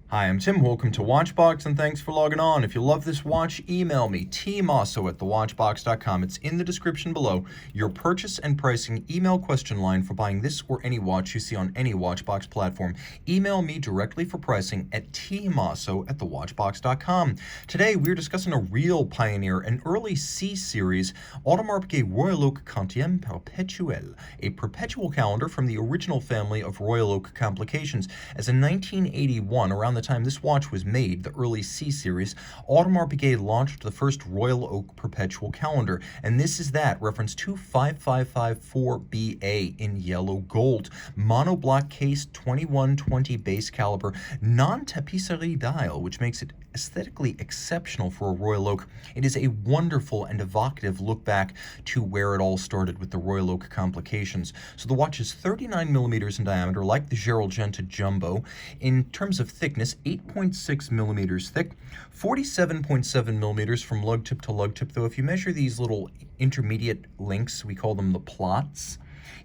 Hi, I'm Tim. Welcome to Watchbox, and thanks for logging on. If you love this watch, email me, tmosso@thewatchbox.com. It's in the description below. Your purchase and pricing email question line for buying this or any watch you see on any Watchbox platform. Email me directly for pricing at tmosso@thewatchbox.com. Today, we're discussing a real pioneer, an early C-series Audemars Piguet Royal Oak Quantieme Perpetual, a perpetual calendar from the original family of Royal Oak complications. As in 1981, around the time this watch was made, the early C-series, Audemars Piguet launched the first Royal Oak Perpetual calendar, and this is that, reference 25554BA in yellow gold. Monoblock case, 2120 base caliber, non-tapisserie dial, which makes it aesthetically exceptional for a Royal Oak. It is a wonderful and evocative look back to where it all started with the Royal Oak complications. So the watch is 39 millimeters in diameter, like the Gerald Genta Jumbo. In terms of thickness, 8.6 millimeters thick, 47.7 millimeters from lug tip to lug tip, though if you measure these little intermediate links, we call them the plots,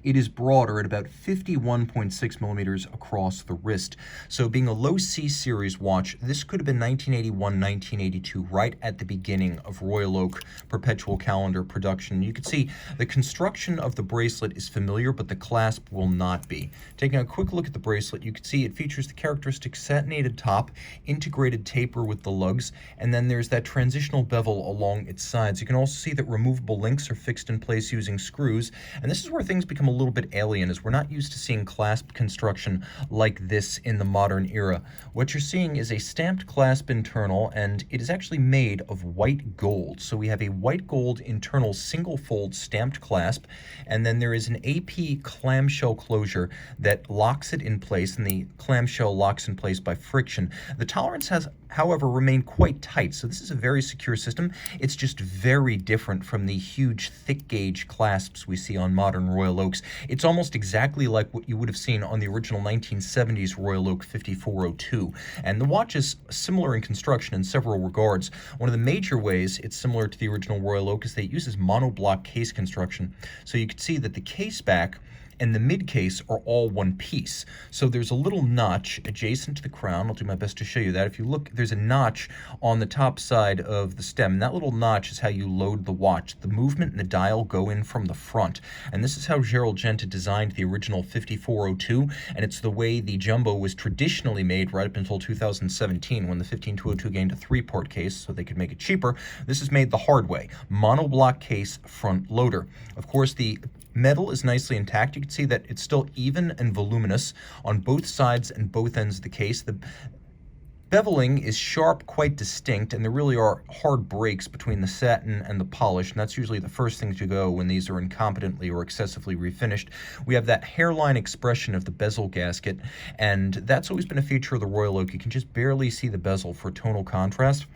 it is broader at about 51.6 millimeters across the wrist. So being a low C-series watch, this could have been 1981, 1982, right at the beginning of Royal Oak Perpetual calendar production. You can see the construction of the bracelet is familiar, but the clasp will not be. Taking a quick look at the bracelet, you can see it features the characteristic satinated top, integrated taper with the lugs, and then there's that transitional bevel along its sides. You can also see that removable links are fixed in place using screws, and this is where things become a little bit alien, as we're not used to seeing clasp construction like this in the modern era. What you're seeing is a stamped clasp internal, and it is actually made of white gold. So we have a white gold internal single fold stamped clasp, and then there is an AP clamshell closure that locks it in place, and the clamshell locks in place by friction. The tolerance has, however, remained quite tight, so this is a very secure system. It's just very different from the huge thick gauge clasps we see on modern Royal Oaks. It's almost exactly like what you would have seen on the original 1970s Royal Oak 5402, and the watch is similar in construction in several regards. One of the major ways it's similar to the original Royal Oak is that it uses monoblock case construction. So you can see that the case back and the mid case are all one piece. So there's a little notch adjacent to the crown. I'll do my best to show you that. If you look, there's a notch on the top side of the stem, and that little notch is how you load the watch. The movement and the dial go in from the front, and this is how Gerald Genta designed the original 5402, and it's the way the Jumbo was traditionally made right up until 2017, when the 15202 gained a 3-port case so they could make it cheaper. This is made the hard way, monoblock case front loader. Of course, the metal is nicely intact. You can see that it's still even and voluminous on both sides and both ends of the case. The beveling is sharp, quite distinct, and there really are hard breaks between the satin and the polish, and that's usually the first thing to go when these are incompetently or excessively refinished. We have that hairline expression of the bezel gasket, and that's always been a feature of the Royal Oak. You can just barely see the bezel for tonal contrast.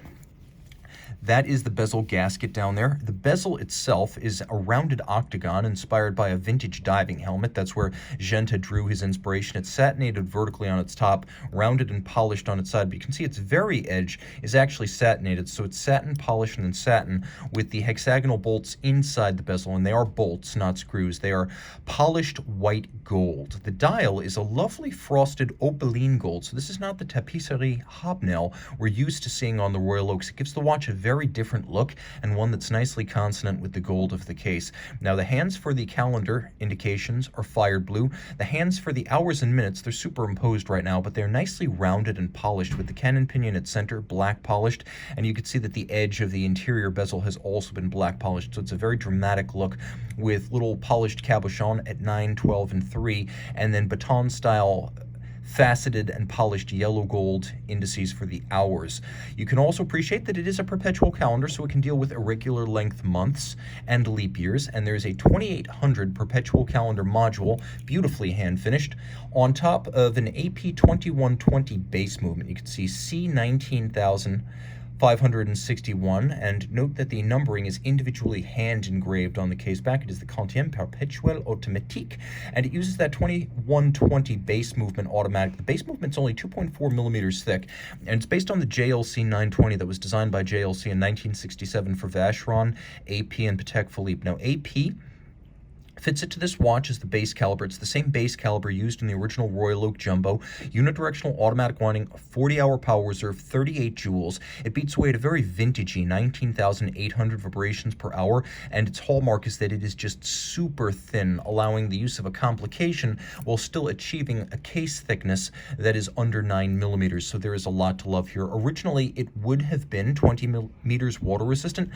That is the bezel gasket down there. The bezel itself is a rounded octagon inspired by a vintage diving helmet. That's where Genta drew his inspiration. It's satinated vertically on its top, rounded and polished on its side, but you can see its very edge is actually satinated. So it's satin, polished, and then satin with the hexagonal bolts inside the bezel, and they are bolts, not screws. They are polished white gold. The dial is a lovely frosted opaline gold. So this is not the tapisserie hobnail we're used to seeing on the Royal Oaks. It gives the watch a very different look, and one that's nicely consonant with the gold of the case. Now, the hands for the calendar indications are fired blue. The hands for the hours and minutes, they're superimposed right now, but they're nicely rounded and polished, with the cannon pinion at center black polished, and you can see that the edge of the interior bezel has also been black polished. So it's a very dramatic look with little polished cabochon at 9, 12, and 3, and then baton style faceted and polished yellow gold indices for the hours. You can also appreciate that it is a perpetual calendar, so it can deal with irregular length months and leap years, and there's a 2800 perpetual calendar module, beautifully hand finished, on top of an AP 2120 base movement. You can see C19,561, and note that the numbering is individually hand engraved on the case back. It is the Quantieme Perpetual Automatique, and it uses that 2120 base movement automatic. The base movement's only 2.4 millimeters thick, and it's based on the JLC 920 that was designed by JLC in 1967 for Vacheron, AP, and Patek Philippe. Now, AP Fits it to this watch is the base caliber. It's the same base caliber used in the original Royal Oak Jumbo. Unidirectional automatic winding, 40-hour power reserve, 38 joules. It beats away at a very vintagey 19,800 vibrations per hour, and its hallmark is that it is just super thin, allowing the use of a complication while still achieving a case thickness that is under 9 millimeters. So there is a lot to love here. Originally, it would have been 20 millimeters water resistant.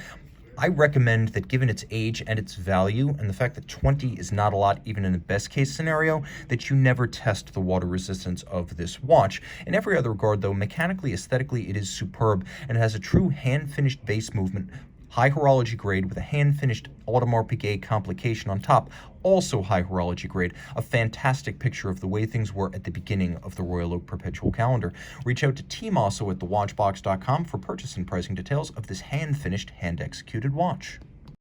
I recommend that, given its age and its value, and the fact that 20 is not a lot even in the best case scenario, that you never test the water resistance of this watch. In every other regard, though, mechanically, aesthetically, it is superb, and it has a true hand-finished base movement, high horology grade with a hand-finished Audemars Piguet complication on top, also high horology grade. A fantastic picture of the way things were at the beginning of the Royal Oak Perpetual calendar. Reach out to Team Mosso at thewatchbox.com for purchase and pricing details of this hand-finished, hand-executed watch.